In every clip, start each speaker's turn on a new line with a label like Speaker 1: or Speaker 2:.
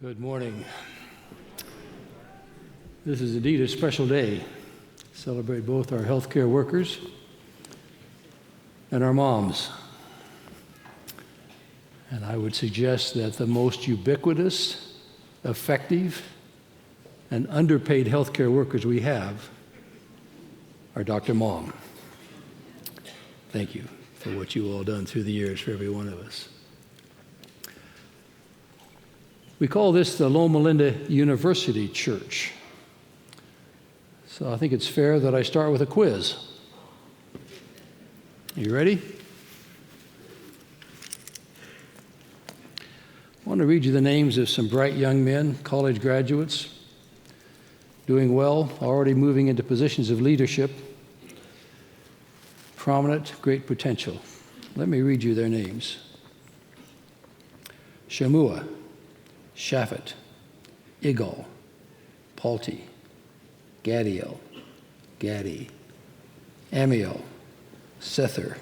Speaker 1: Good morning. This is indeed a special day. Celebrate both our healthcare workers and our moms. And I would suggest that the most ubiquitous, effective, and underpaid healthcare workers we have are Dr. Mom. Thank you for what you all done through the years for every one of us. We call this the Loma University Church. So I think it's fair that I start with a quiz. Are you ready? I want to read you the names of some bright young men, college graduates, doing well, already moving into positions of leadership, prominent, great potential. Let me read you their names. Shamua, Shaphat, Igal, Palti, Gadiel, Gadi, Amiel, Sether,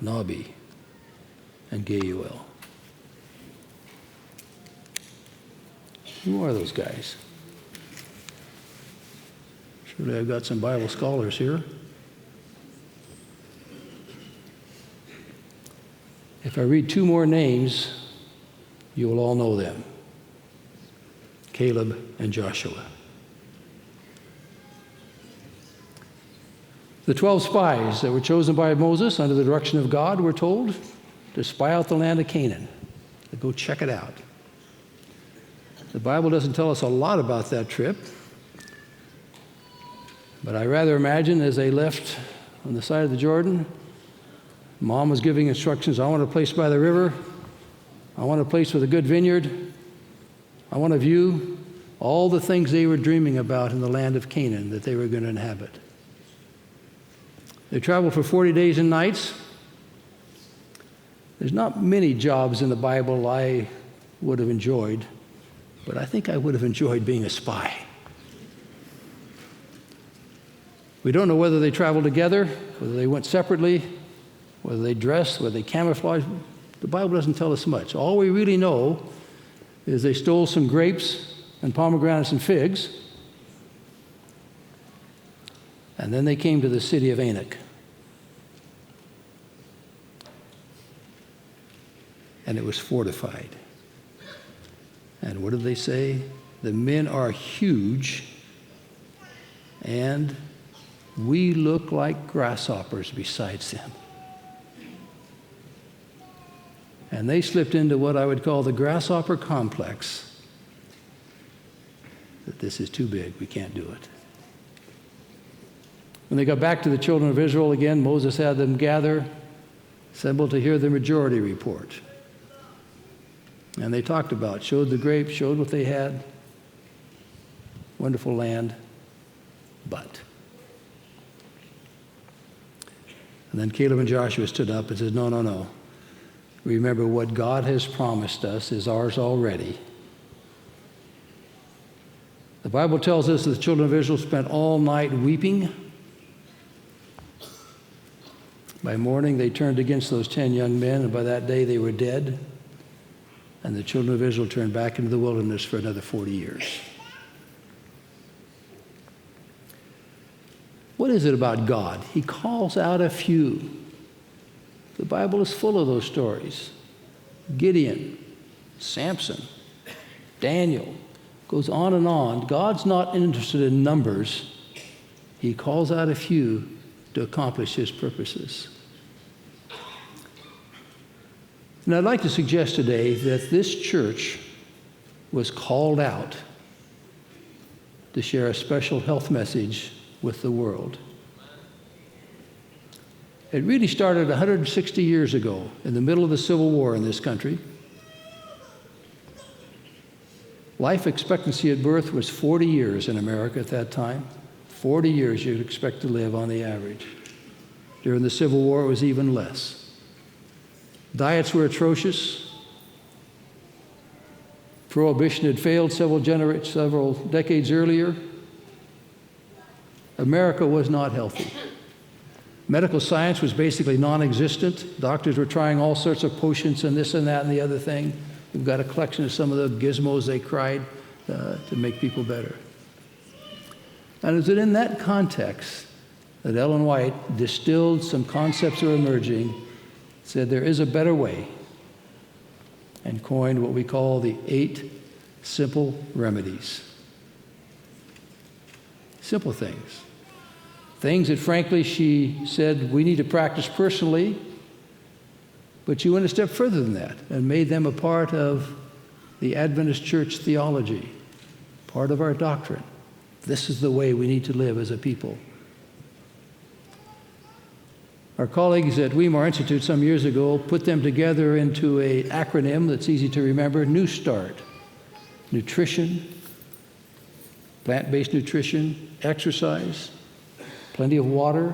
Speaker 1: Nabi, and Geuel. Who are those guys? Surely I've got some Bible scholars here. If I read two more names, you will all know them. Caleb and Joshua. The 12 spies that were chosen by Moses under the direction of God were told to spy out the land of Canaan, to go check it out. The Bible doesn't tell us a lot about that trip, but I rather imagine as they left on the side of the Jordan, Mom was giving instructions. I want a place by the river. I want a place with a good vineyard. I want a view. All the things they were dreaming about in the land of Canaan that they were going to inhabit. They traveled for 40 days and nights. There's not many jobs in the Bible I would have enjoyed, but I think I would have enjoyed being a spy. We don't know whether they traveled together, whether they went separately, whether they dressed, whether they camouflaged. The Bible doesn't tell us much. All we really know is they stole some grapes and pomegranates and figs, and then they came to the city of Anak. And it was fortified. And what did they say? The men are huge, and we look like grasshoppers besides them. And they slipped into what I would call the grasshopper complex, that this is too big, we can't do it. When they got back to the children of Israel again, Moses had them gather, assembled to hear the majority report. And they talked about, showed the grapes, showed what they had, wonderful land, but. And then Caleb and Joshua stood up and said, no. Remember, what God has promised us is ours already. The Bible tells us that the children of Israel spent all night weeping. By morning, they turned against those 10 young men, and by that day, they were dead. And the children of Israel turned back into the wilderness for another 40 years. What is it about God? He calls out a few. The Bible is full of those stories. Gideon, Samson, Daniel, goes on and on. God's not interested in numbers. He calls out a few to accomplish his purposes. And I'd like to suggest today that this church was called out to share a special health message with the world. It really started 160 years ago in the middle of the Civil War in this country. Life expectancy at birth was 40 years in America at that time. 40 years you'd expect to live on the average. During the Civil War, it was even less. Diets were atrocious. Prohibition had failed several decades earlier. America was not healthy. Medical science was basically non-existent. Doctors were trying all sorts of potions and this and that and the other thing. We've got a collection of some of the gizmos they cried to make people better. And it was in that context that Ellen White distilled some concepts that were emerging, said there is a better way, and coined what we call the 8 simple remedies. Simple things. Things that, frankly, she said we need to practice personally, but she went a step further than that and made them a part of the Adventist church theology, part of our doctrine. This is the way we need to live as a people. Our colleagues at Weimar Institute some years ago put them together into an acronym that's easy to remember, New Start. Nutrition, plant-based nutrition, exercise, plenty of water,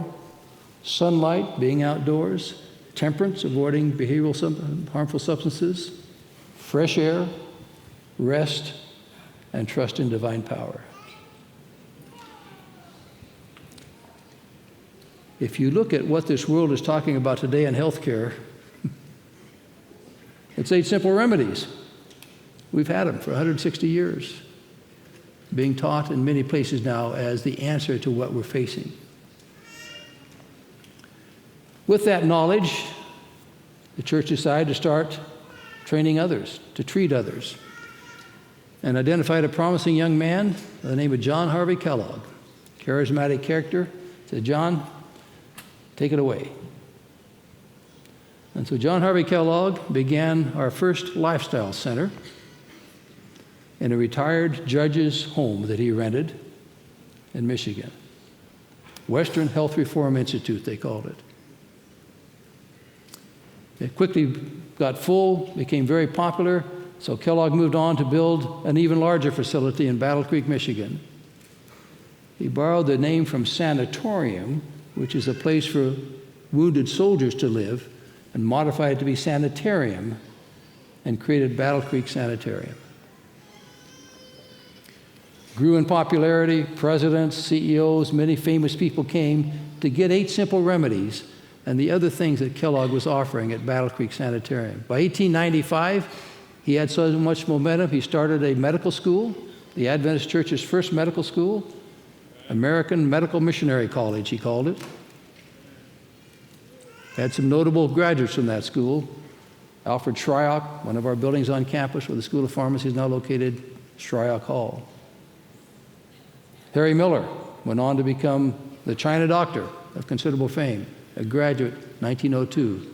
Speaker 1: sunlight, being outdoors, temperance, avoiding behavioral harmful substances, fresh air, rest, and trust in divine power. If you look at what this world is talking about today in healthcare, it's 8 simple remedies. We've had them for 160 years, being taught in many places now as the answer to what we're facing. With that knowledge, the church decided to start training others, to treat others, and identified a promising young man by the name of John Harvey Kellogg, charismatic character. Said, John, take it away. And so John Harvey Kellogg began our first lifestyle center in a retired judge's home that he rented in Michigan. Western Health Reform Institute, they called it. It quickly got full, became very popular, so Kellogg moved on to build an even larger facility in Battle Creek, Michigan. He borrowed the name from sanatorium, which is a place for wounded soldiers to live, and modified it to be sanitarium, and created Battle Creek Sanitarium. Grew in popularity, presidents, CEOs, many famous people came to get 8 simple remedies and the other things that Kellogg was offering at Battle Creek Sanitarium. By 1895, he had so much momentum, he started a medical school, the Adventist Church's first medical school, American Medical Missionary College, he called it. Had some notable graduates from that school. Alfred Shryock, one of our buildings on campus where the School of Pharmacy is now located, Shryock Hall. Harry Miller went on to become the China doctor of considerable fame, a graduate 1902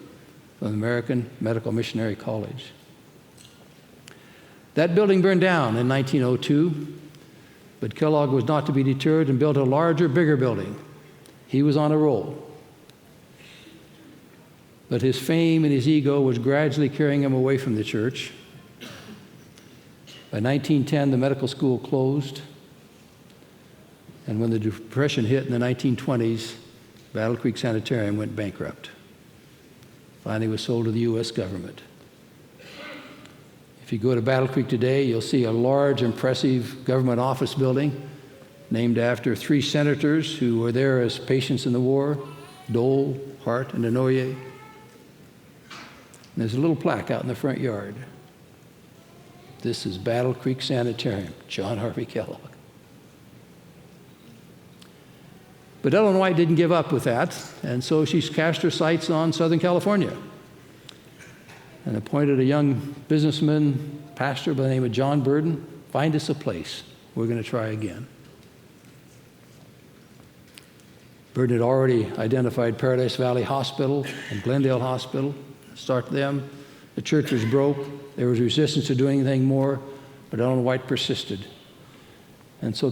Speaker 1: from the American Medical Missionary College. That building burned down in 1902, but Kellogg was not to be deterred and built a larger, bigger building. He was on a roll. But his fame and his ego was gradually carrying him away from the church. By 1910, the medical school closed. And when the Depression hit in the 1920s, Battle Creek Sanitarium went bankrupt. Finally was sold to the U.S. government. If you go to Battle Creek today, you'll see a large, impressive government office building named after 3 senators who were there as patients in the war, Dole, Hart, and Inouye. And there's a little plaque out in the front yard. This is Battle Creek Sanitarium, John Harvey Kellogg. But Ellen White didn't give up with that, and so she cast her sights on Southern California and appointed a young businessman, pastor by the name of John Burden. Find us a place. We're going to try again. Burden had already identified Paradise Valley Hospital and Glendale Hospital. Start them. The church was broke. There was resistance to doing anything more, but Ellen White persisted. And so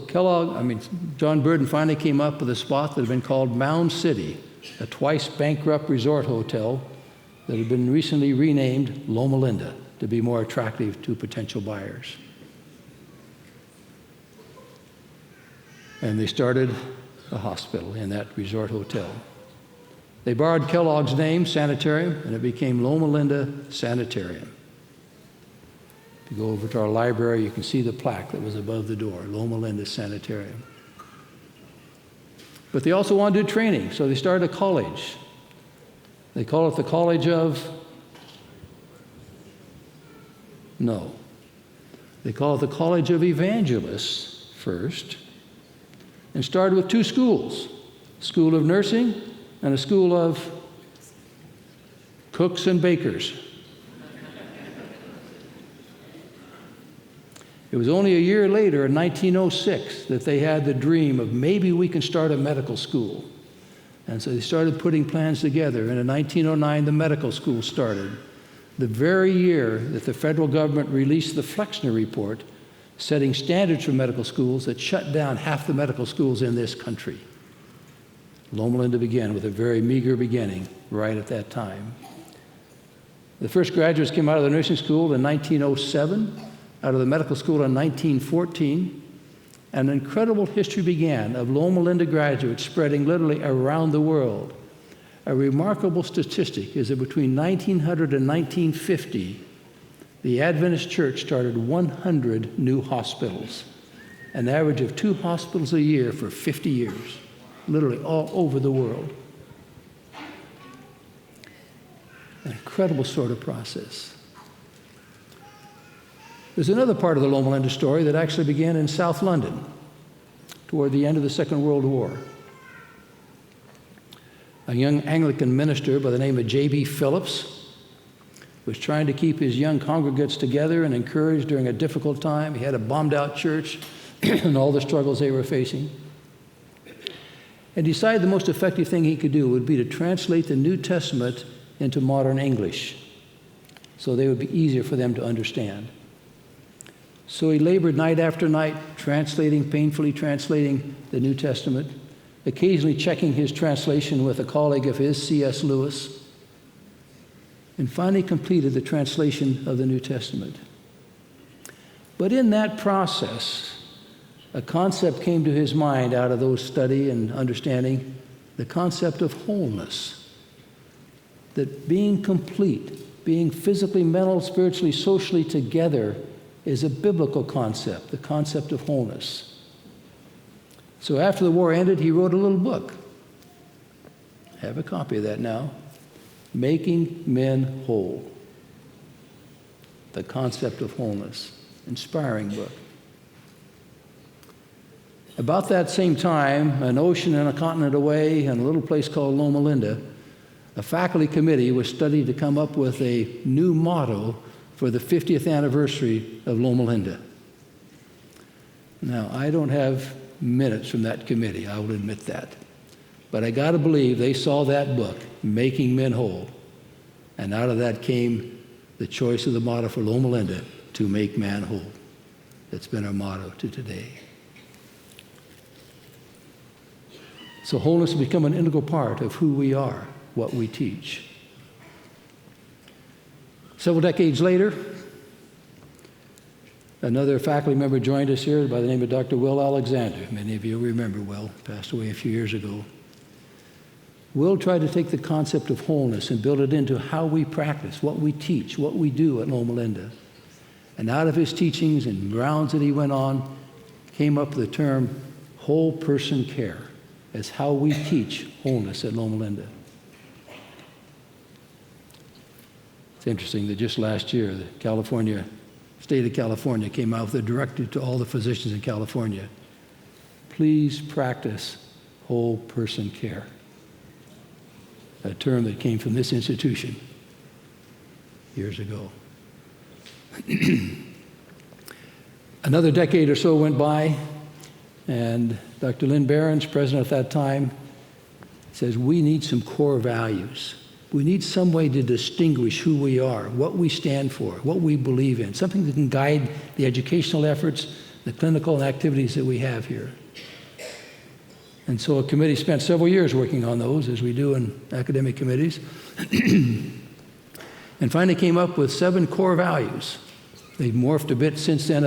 Speaker 1: John Burden finally came up with a spot that had been called Mound City, a twice bankrupt resort hotel that had been recently renamed Loma Linda to be more attractive to potential buyers. And they started a hospital in that resort hotel. They borrowed Kellogg's name, Sanitarium, and it became Loma Linda Sanitarium. If you go over to our library, you can see the plaque that was above the door, Loma Linda Sanitarium. But they also wanted to do training, so they started a college. They call it the College of No. They call it the College of Evangelists first, and started with 2 schools, a school of nursing and a school of cooks and bakers. It was only a year later, in 1906, that they had the dream of maybe we can start a medical school. And so they started putting plans together, and in 1909, the medical school started. The very year that the federal government released the Flexner Report, setting standards for medical schools that shut down half the medical schools in this country. Loma Linda began with a very meager beginning right at that time. The first graduates came out of the nursing school in 1907, out of the medical school in 1914. An incredible history began of Loma Linda graduates spreading literally around the world. A remarkable statistic is that between 1900 and 1950, the Adventist Church started 100 new hospitals, an average of 2 hospitals a year for 50 years, literally all over the world. An incredible sort of process. There's another part of the Loma Linda story that actually began in South London toward the end of the Second World War. A young Anglican minister by the name of J.B. Phillips was trying to keep his young congregates together and encouraged during a difficult time. He had a bombed-out church and all the struggles they were facing. And decided the most effective thing he could do would be to translate the New Testament into modern English so they would be easier for them to understand. So he labored night after night, painfully translating the New Testament, occasionally checking his translation with a colleague of his, C.S. Lewis, and finally completed the translation of the New Testament. But in that process, a concept came to his mind out of those study and understanding, the concept of wholeness. That being complete, being physically, mentally, spiritually, socially together is a biblical concept, the concept of wholeness. So after the war ended, he wrote a little book. I have a copy of that now. Making Men Whole. The concept of wholeness. Inspiring book. About that same time, an ocean and a continent away, in a little place called Loma Linda, a faculty committee was studying to come up with a new motto for the 50th anniversary of Loma Linda. Now, I don't have minutes from that committee, I will admit that. But I got to believe they saw that book, Making Men Whole, and out of that came the choice of the motto for Loma Linda, to make man whole. That's been our motto to today. So wholeness has become an integral part of who we are, what we teach. Several decades later, another faculty member joined us here by the name of Dr. Will Alexander. Many of you remember Will, passed away a few years ago. Will tried to take the concept of wholeness and build it into how we practice, what we teach, what we do at Loma Linda. And out of his teachings and rounds that he went on, came up with the term whole person care as how we teach wholeness at Loma Linda. It's interesting that just last year, the state of California came out with a directive to all the physicians in California. Please practice whole person care. A term that came from this institution years ago. Another decade or so went by, and Dr. Lynn Behrens, president at that time, says we need some core values. We need some way to distinguish who we are, what we stand for, what we believe in, something that can guide the educational efforts, the clinical activities that we have here. And so a committee spent several years working on those, as we do in academic committees, and finally came up with 7 core values. They've morphed a bit since then,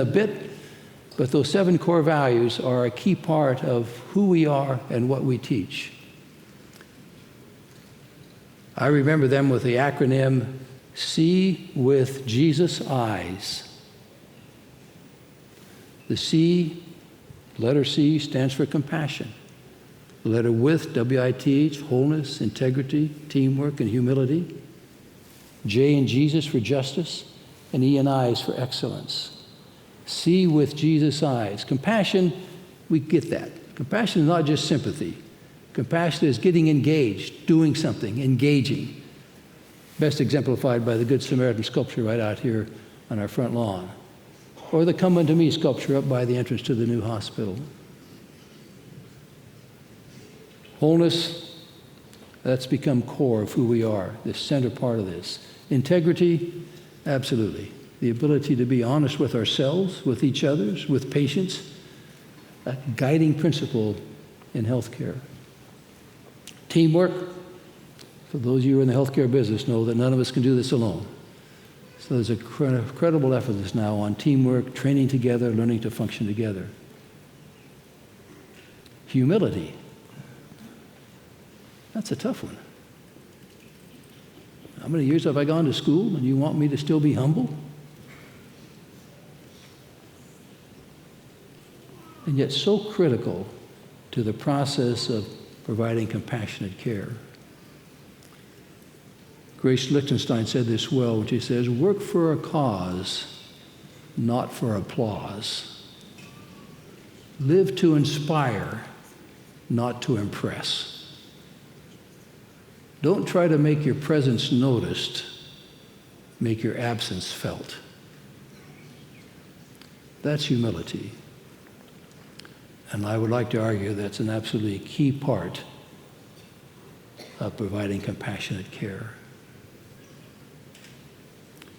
Speaker 1: but those 7 core values are a key part of who we are and what we teach. I remember them with the acronym See with Jesus' Eyes. The C, letter C, stands for compassion. The letter with, W-I-T-H, wholeness, integrity, teamwork, and humility. J in Jesus for justice. and E&I's for excellence. See with Jesus' eyes. Compassion, we get that. Compassion is not just sympathy. Compassion is getting engaged, doing something, engaging. Best exemplified by the Good Samaritan sculpture right out here on our front lawn. Or the Come Unto Me sculpture up by the entrance to the new hospital. Wholeness, that's become core of who we are, the center part of this. Integrity, absolutely. The ability to be honest with ourselves, with each other, with patients, a guiding principle in healthcare. Teamwork, for those of you who are in the healthcare business know that none of us can do this alone. So there's a credible emphasis now on teamwork, training together, learning to function together. Humility. That's a tough one. How many years have I gone to school and you want me to still be humble? And yet so critical to the process of providing compassionate care. Grace Lichtenstein said this well when she says, work for a cause, not for applause. Live to inspire, not to impress. Don't try to make your presence noticed, make your absence felt. That's humility. And I would like to argue that's an absolutely key part of providing compassionate care.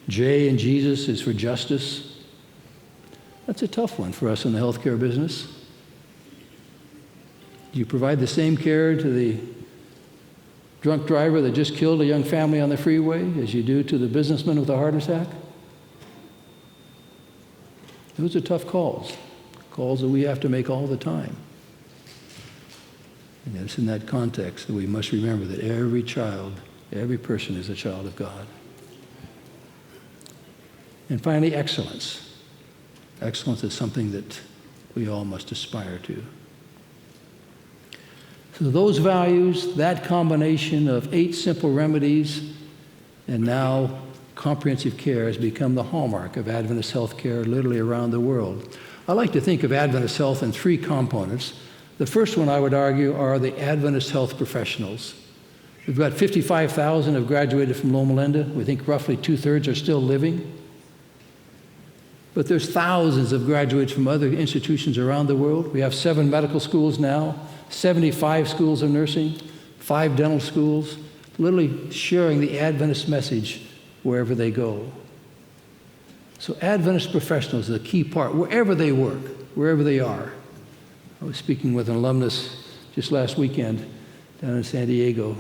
Speaker 1: J in Jesus is for justice. That's a tough one for us in the healthcare business. Do you provide the same care to the drunk driver that just killed a young family on the freeway as you do to the businessman with a heart attack? Those are tough calls that we have to make all the time. And it's in that context that we must remember that every child, every person is a child of God. And finally, excellence. Excellence is something that we all must aspire to. So those values, that combination of 8 simple remedies, and now comprehensive care has become the hallmark of Adventist healthcare literally around the world. I like to think of Adventist health in 3 components. The first one, I would argue, are the Adventist health professionals. We've got 55,000 have graduated from Loma. We think roughly 2/3 are still living. But there's thousands of graduates from other institutions around the world. We have 7 medical schools now, 75 schools of nursing, 5 dental schools, literally sharing the Adventist message wherever they go. So Adventist professionals is a key part, wherever they work, wherever they are. I was speaking with an alumnus just last weekend down in San Diego.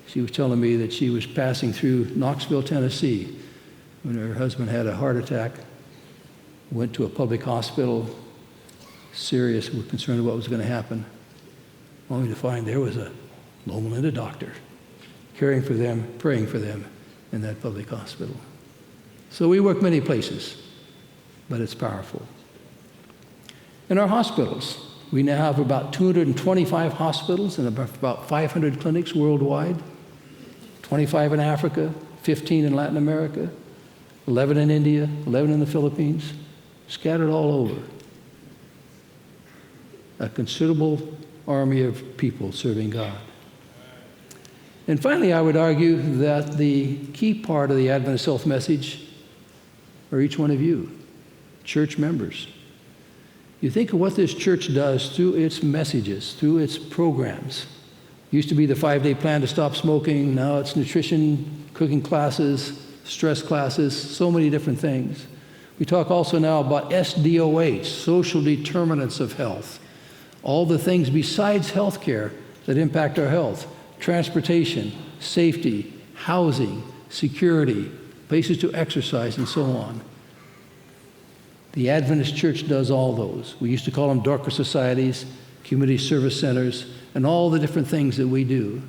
Speaker 1: She was telling me that she was passing through Knoxville, Tennessee, when her husband had a heart attack, went to a public hospital, serious, we're concerned about what was going to happen, only to find there was a Loma doctor caring for them, praying for them in that public hospital. So we work many places, but it's powerful. In our hospitals, we now have about 225 hospitals and about 500 clinics worldwide, 25 in Africa, 15 in Latin America, 11 in India, 11 in the Philippines, scattered all over. A considerable army of people serving God. And finally, I would argue that the key part of the Adventist health message are each one of you, church members. You think of what this church does through its messages, through its programs. It used to be the 5-day plan to stop smoking. Now it's nutrition, cooking classes, stress classes, so many different things. We talk also now about SDOH, social determinants of health. All the things besides health care that impact our health. Transportation, safety, housing, security, places to exercise, and so on. The Adventist Church does all those. We used to call them Dorcas societies, community service centers, and all the different things that we do.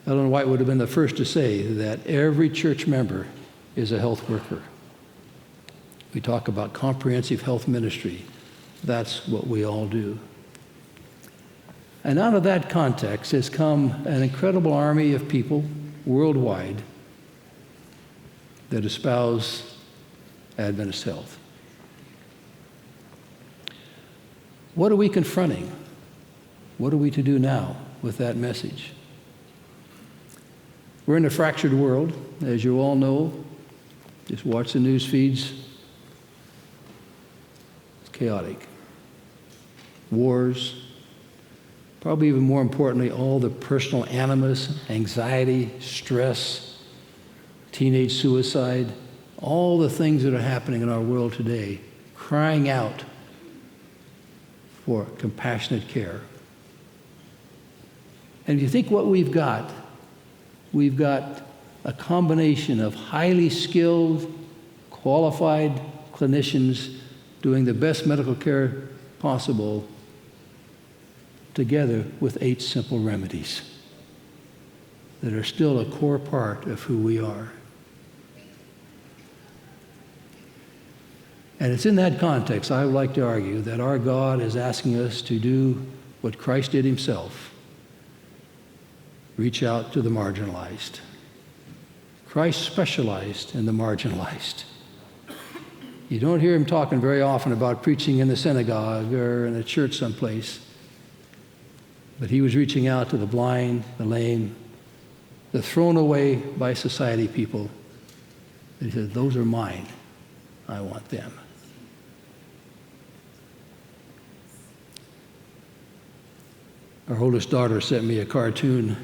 Speaker 1: Ellen White would have been the first to say that every church member is a health worker. We talk about comprehensive health ministry. That's what we all do. And out of that context has come an incredible army of people worldwide that espouse Adventist health. What are we confronting? What are we to do now with that message? We're in a fractured world, as you all know. Just watch the news feeds. It's chaotic. Wars. Probably even more importantly, all the personal animus, anxiety, stress, teenage suicide, all the things that are happening in our world today, crying out for compassionate care. And if you think what we've got a combination of highly skilled, qualified clinicians doing the best medical care possible together with 8 simple remedies that are still a core part of who we are. And it's in that context, I would like to argue, that our God is asking us to do what Christ did himself. Reach out to the marginalized. Christ specialized in the marginalized. You don't hear him talking very often about preaching in the synagogue or in a church someplace. But he was reaching out to the blind, the lame, the thrown away by society people. And he said, those are mine. I want them. Our oldest daughter sent me a cartoon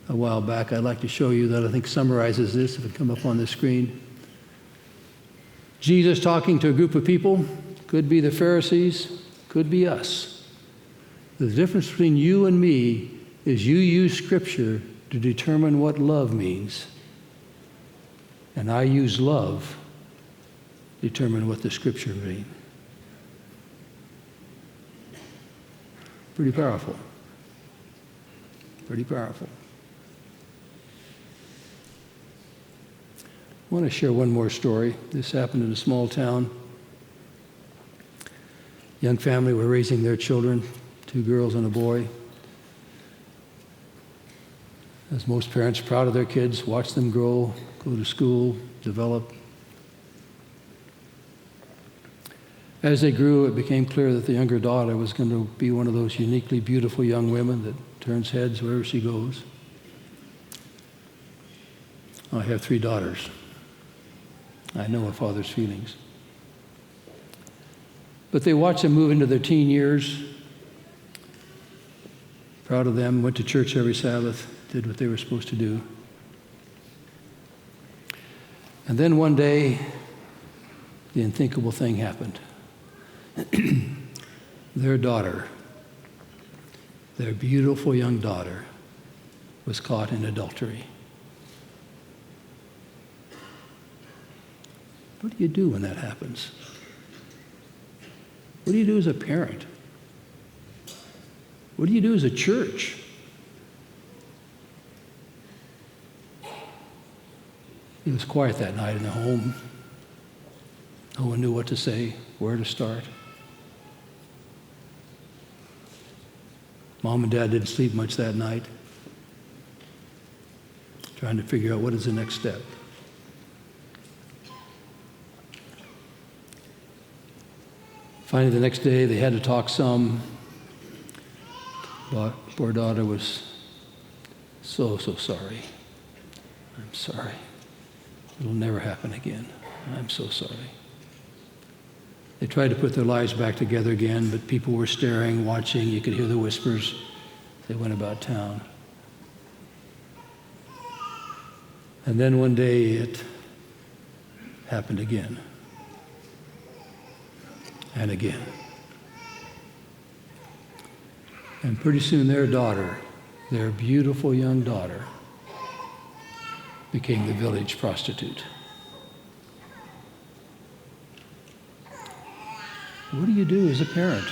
Speaker 1: a while back I'd like to show you that I think summarizes this, if it come up on the screen. Jesus talking to a group of people, could be the Pharisees, could be us. The difference between you and me is you use Scripture to determine what love means, and I use love to determine what the Scripture means. Pretty powerful. Pretty powerful. I want to share one more story. This happened in a small town. Young family were raising their children, 2 girls and a boy. As most parents, proud of their kids, watch them grow, go to school, develop. As they grew, it became clear that the younger daughter was going to be one of those uniquely beautiful young women that turns heads wherever she goes. I have 3 daughters. I know a father's feelings. But they watched them move into their teen years. Proud of them, went to church every Sabbath, did what they were supposed to do. And then one day, the unthinkable thing happened. Their daughter, their beautiful young daughter, was caught in adultery. What do you do when that happens? What do you do as a parent? What do you do as a church? It was quiet that night in the home. No one knew what to say, where to start. Mom and Dad didn't sleep much that night, trying to figure out what is the next step. Finally, the next day, they had to talk some. But poor daughter was so sorry. I'm sorry. It'll never happen again. I'm so sorry. They tried to put their lives back together again, but people were staring, watching. You could hear the whispers. They went about town. And then one day it happened again. And again. And pretty soon their daughter, their beautiful young daughter, became the village prostitute. What do you do as a parent?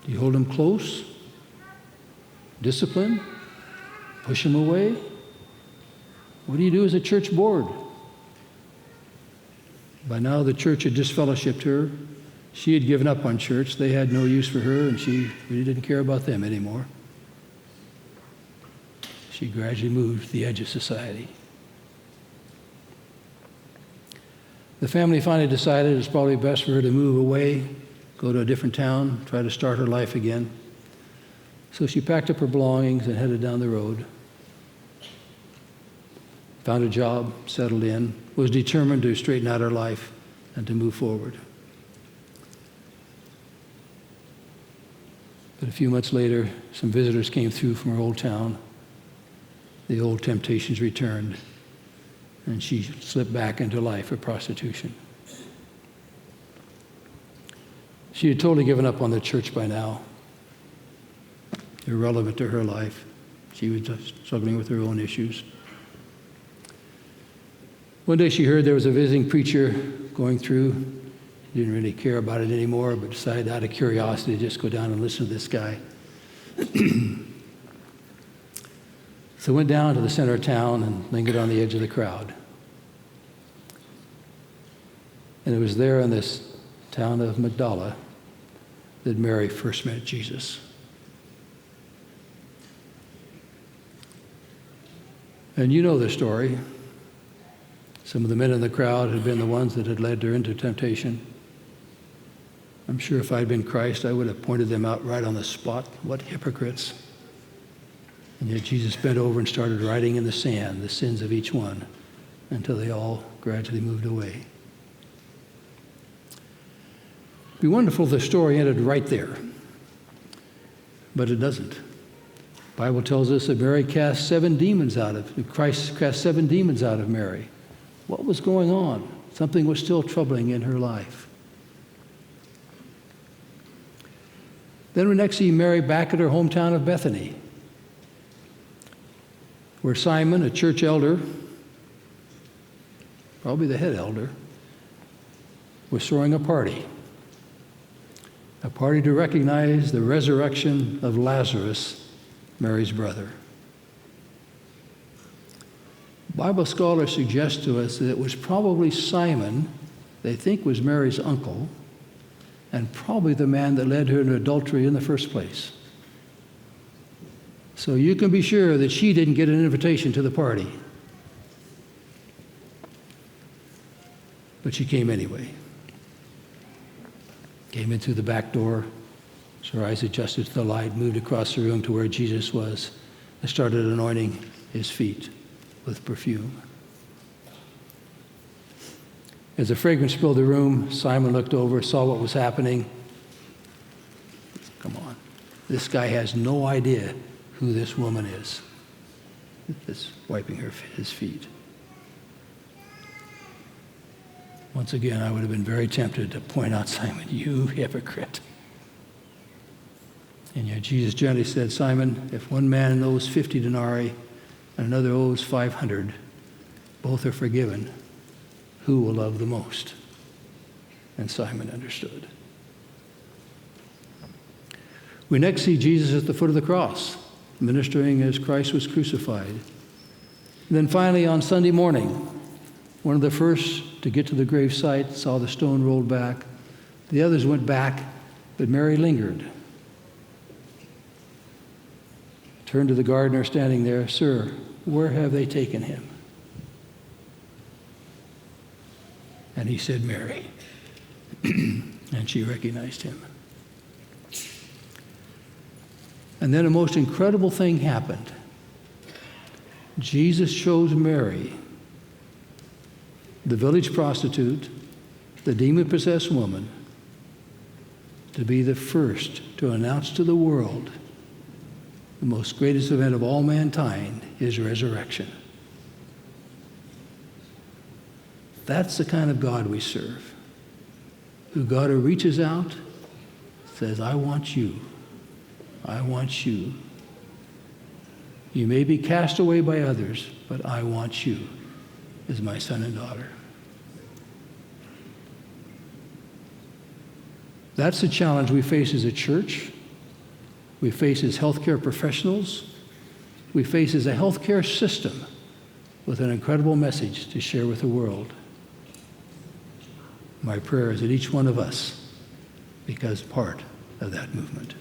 Speaker 1: Do you hold them close? Discipline? Push them away? What do you do as a church board? By now, the church had disfellowshipped her. She had given up on church. They had no use for her, and she really didn't care about them anymore. She gradually moved to the edge of society. The family finally decided it was probably best for her to move away, go to a different town, try to start her life again. So she packed up her belongings and headed down the road. Found a job, settled in, was determined to straighten out her life and to move forward. But a few months later, some visitors came through from her old town. The old temptations returned, and she slipped back into life of prostitution. She had totally given up on the church by now. Irrelevant to her life. She was just struggling with her own issues. One day she heard there was a visiting preacher going through. She didn't really care about it anymore, but decided out of curiosity to just go down and listen to this guy. So went down to the center of town and lingered on the edge of the crowd. And it was there in this town of Magdala that Mary first met Jesus. And you know the story. Some of the men in the crowd had been the ones that had led her into temptation. I'm sure if I'd been Christ, I would have pointed them out right on the spot. What hypocrites. And yet Jesus bent over and started writing in the sand the sins of each one until they all gradually moved away. It'd be wonderful if the story ended right there. But it doesn't. The Bible tells us that Christ cast 7 demons out of Mary. What was going on? Something was still troubling in her life. Then we next see Mary back at her hometown of Bethany, where Simon, a church elder, probably the head elder, was throwing a party to recognize the resurrection of Lazarus, Mary's brother. Bible scholars suggest to us that it was probably Simon, they think was Mary's uncle, and probably the man that led her into adultery in the first place. So you can be sure that she didn't get an invitation to the party. But she came anyway. Came in through the back door. So her eyes adjusted to the light, moved across the room to where Jesus was, and started anointing his feet with perfume. As the fragrance filled the room, Simon looked over, saw what was happening. Come on. This guy has no idea who this woman is that's wiping his feet. Once again, I would have been very tempted to point out Simon, you hypocrite. And yet Jesus gently said, Simon, if one man owes 50 denarii and another owes 500, both are forgiven. Who will love the most? And Simon understood. We next see Jesus at the foot of the cross, ministering as Christ was crucified. And then finally on Sunday morning, one of the first to get to the grave site saw the stone rolled back. The others went back, but Mary lingered. Turned to the gardener standing there, Sir, where have they taken him? And he said, Mary. And she recognized him. And then a most incredible thing happened. Jesus chose Mary, the village prostitute, the demon-possessed woman, to be the first to announce to the world the most greatest event of all mankind, his resurrection. That's the kind of God we serve. Who God who reaches out, says, I want you. I want you. You may be cast away by others, but I want you as my son and daughter. That's the challenge we face as a church. We face as healthcare professionals. We face as a healthcare system with an incredible message to share with the world. My prayer is that each one of us becomes part of that movement.